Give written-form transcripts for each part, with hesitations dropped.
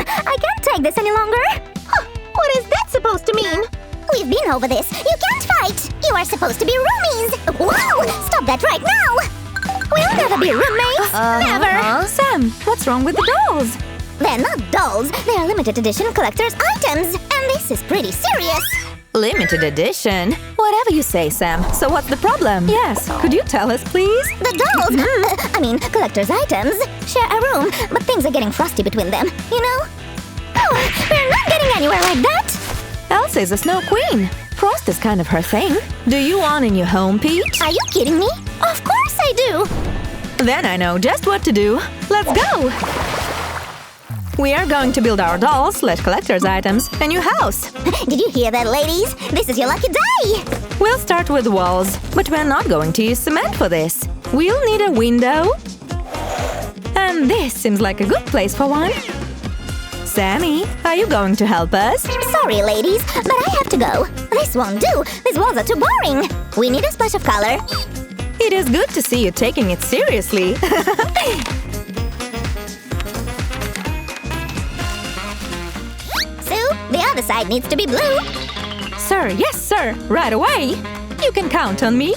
I can't take this any longer. What is that supposed to mean? We've been over this. You can't fight. You are supposed to be roomies. Wow! Stop that right now. We'll never be roommates. Never. Sam, what's wrong with the dolls? They're not dolls. They're limited edition collector's items. And this is pretty serious. Limited edition? Whatever you say, Sam. So what's the problem? Yes, could you tell us, please? The dolls, collector's items, share a room, but things are getting frosty between them, you know? Oh, we're not getting anywhere like that! Elsa is a snow queen. Frost is kind of her thing. Do you want a new home, Peach? Are you kidding me? Of course I do! Then I know just what to do. Let's go! We are going to build our dolls/collector's items a new house. Did you hear that, ladies? This is your lucky day! We'll start with walls, but we're not going to use cement for this. We'll need a window. And this seems like a good place for one. Sammy, are you going to help us? Sorry, ladies, but I have to go. This won't do. These walls are too boring. We need a splash of color. It is good to see you taking it seriously. Sue, the other side needs to be blue. Sir, yes, sir. Right away. You can count on me.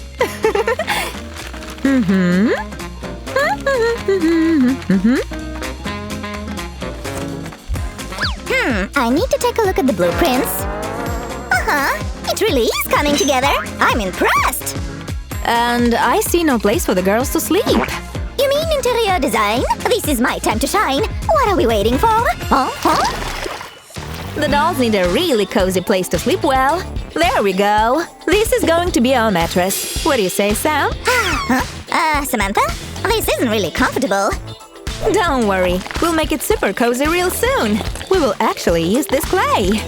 I need to take a look at the blueprints. It really is coming together. I'm impressed. And I see no place for the girls to sleep. You mean interior design? This is my time to shine. What are we waiting for? The dolls need a really cozy place to sleep well. There we go. This is going to be our mattress. What do you say, Sam? Samantha? This isn't really comfortable. Don't worry. We'll make it super cozy real soon. We will actually use this clay.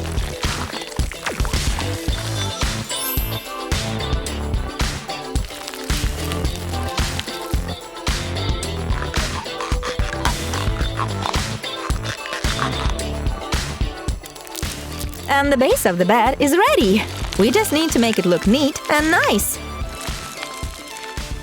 And the base of the bed is ready. We just need to make it look neat and nice.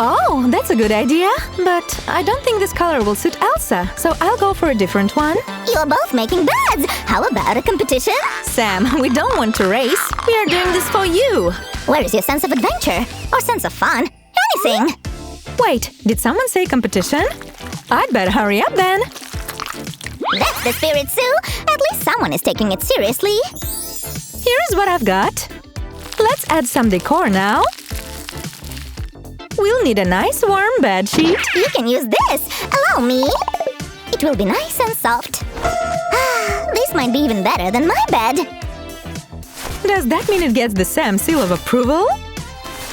Oh, that's a good idea. But I don't think this color will suit Elsa, so I'll go for a different one. You're both making beds. How about a competition? Sam, we don't want to race. We are doing this for you. Where is your sense of adventure? Or sense of fun? Anything! Wait, did someone say competition? I'd better hurry up then. That's the spirit, Sue! At least someone is taking it seriously. Here's what I've got. Let's add some decor now. We'll need a nice warm bed sheet. You can use this. Allow me. It will be nice and soft. This might be even better than my bed. Does that mean it gets the Sam seal of approval?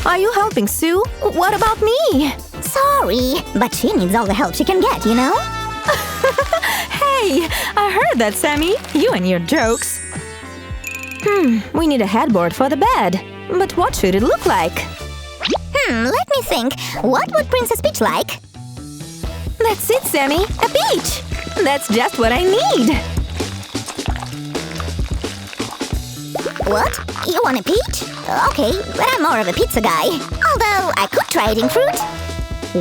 Are you helping Sue? What about me? Sorry, but she needs all the help she can get, you know? Hey, I heard that, Sammy. You and your jokes. We need a headboard for the bed. But what should it look like? Let me think. What would Princess Peach like? That's it, Sammy. A peach! That's just what I need. What? You want a peach? Okay, but I'm more of a pizza guy. Although, I could try eating fruit.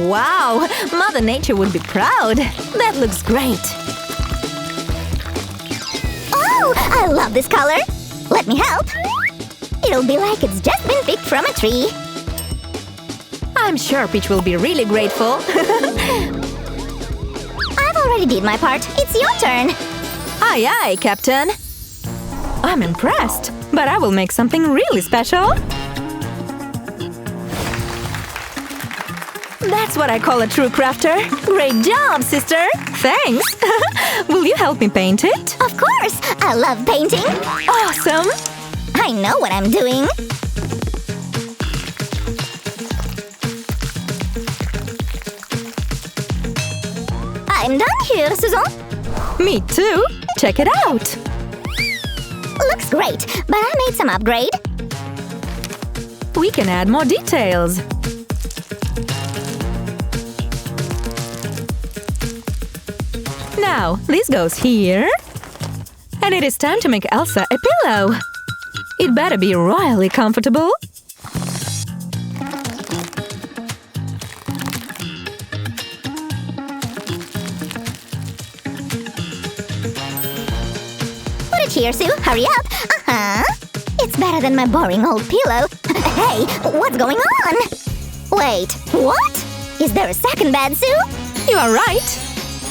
Wow! Mother Nature would be proud. That looks great. Oh! I love this color. Let me help. It'll be like it's just been picked from a tree. I'm sure Peach will be really grateful. I've already did my part. It's your turn. Aye, aye, Captain. I'm impressed, but I will make something really special. That's what I call a true crafter. Great job, sister. Thanks. Will you help me paint it? Of course. I love painting. Awesome. I know what I'm doing. I'm done here, Susan. Me too. Check it out. Looks great, but I made some upgrade. We can add more details. Now, this goes here. And it is time to make Elsa a pillow. It better be royally comfortable. Right here, Sue. Hurry up. It's better than my boring old pillow. Hey, what's going on? Wait, what? Is there a second bed, Sue? You are right.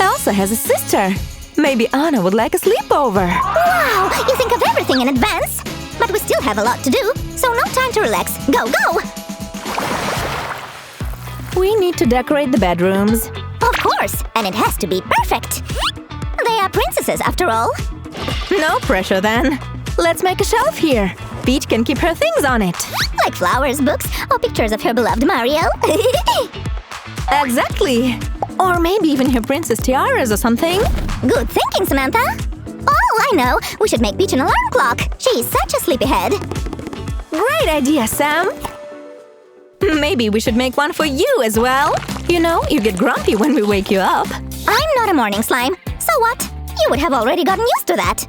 Elsa has a sister. Maybe Anna would like a sleepover. Wow, you think of everything in advance. But we still have a lot to do, so no time to relax. Go, go! We need to decorate the bedrooms. Of course, and it has to be perfect. They are princesses, after all. No pressure then. Let's make a shelf here. Peach can keep her things on it. Like flowers, books, or pictures of her beloved Mario. Exactly. Or maybe even her princess tiaras or something. Good thinking, Samantha. Oh, I know. We should make Peach an alarm clock. She's such a sleepyhead. Great idea, Sam. Maybe we should make one for you as well. You know, you get grumpy when we wake you up. I'm not a morning slime. So what? You would have already gotten used to that.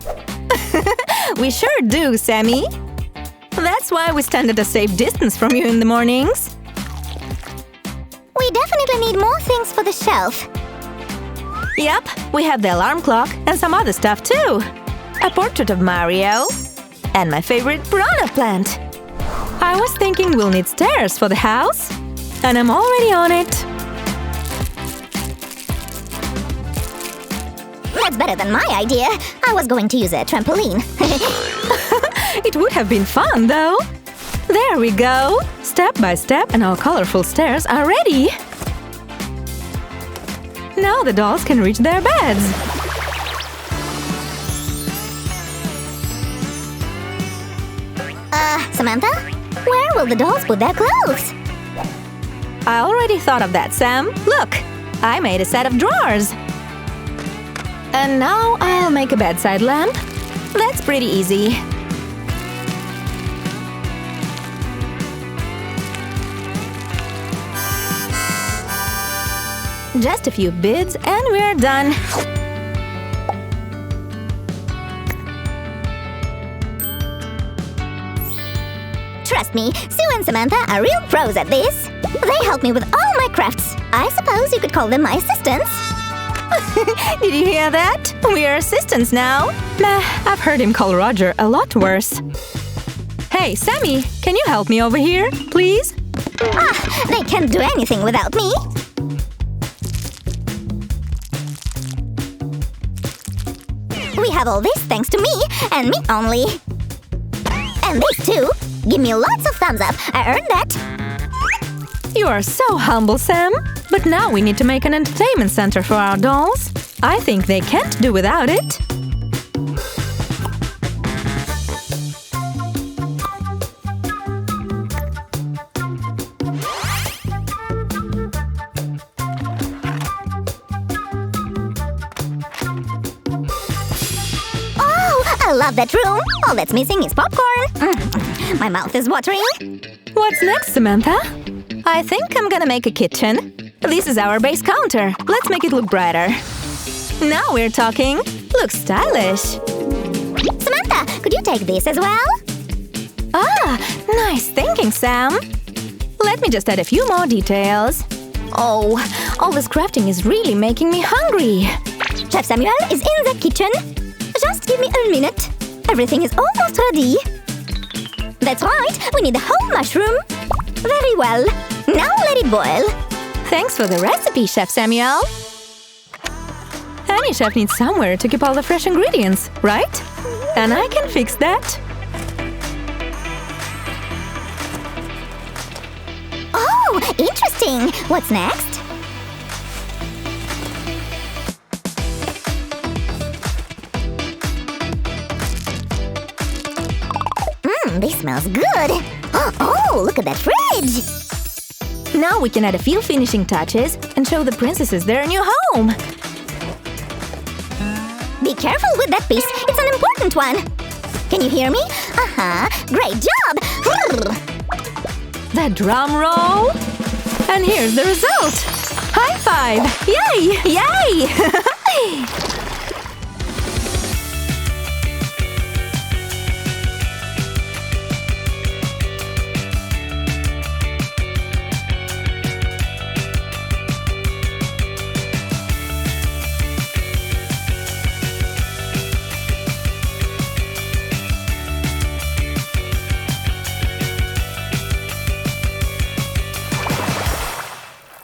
We sure do, Sammy. That's why we stand at a safe distance from you in the mornings. We definitely need more things for the shelf. Yep, we have the alarm clock and some other stuff too. A portrait of Mario. And my favorite piranha plant. I was thinking we'll need stairs for the house. And I'm already on it. That's better than my idea. I was going to use a trampoline. It would have been fun, though. There we go. Step by step and our colorful stairs are ready. Now the dolls can reach their beds. Samantha? Where will the dolls put their clothes? I already thought of that, Sam. Look, I made a set of drawers. And now I'll make a bedside lamp. That's pretty easy. Just a few beads and we're done. Trust me, Sue and Samantha are real pros at this. They help me with all my crafts. I suppose you could call them my assistants. Did you hear that? We are assistants now. Meh, I've heard him call Roger a lot worse. Hey, Sammy, can you help me over here, please? They can't do anything without me. We have all this thanks to me, and me only. And this too. Give me lots of thumbs up. I earned that. You are so humble, Sam. But now we need to make an entertainment center for our dolls. I think they can't do without it. Oh, I love that room. All that's missing is popcorn. My mouth is watering. What's next, Samantha? I think I'm gonna make a kitchen. This is our base counter. Let's make it look brighter. Now we're talking. Looks stylish. Samantha, could you take this as well? Nice thinking, Sam. Let me just add a few more details. Oh, all this crafting is really making me hungry. Chef Samuel is in the kitchen. Just give me a minute. Everything is almost ready. That's right, we need the whole mushroom. Very well. Now let it boil. Thanks for the recipe, Chef Samuel. Any chef needs somewhere to keep all the fresh ingredients, right? And I can fix that. Oh, interesting. What's next? This smells good. Oh, look at that fridge. Now we can add a few finishing touches and show the princesses their new home. Be careful with that piece. It's an important one. Can you hear me? Great job. The drum roll. And here's the result. High five. Yay! Yay!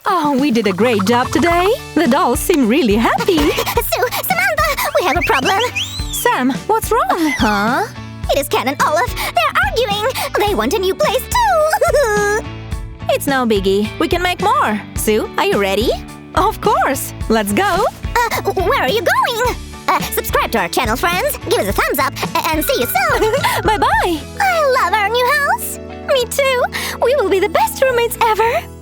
Oh, we did a great job today. The dolls seem really happy. Sue, Samantha, we have a problem. Sam, what's wrong? Huh? It is Ken and Olaf. They're arguing. They want a new place too. It's no biggie. We can make more. Sue, are you ready? Of course. Let's go. Where are you going? Subscribe to our channel, friends. Give us a thumbs up and see you soon. Bye-bye. I love our new house. Me too. We will be the best roommates ever.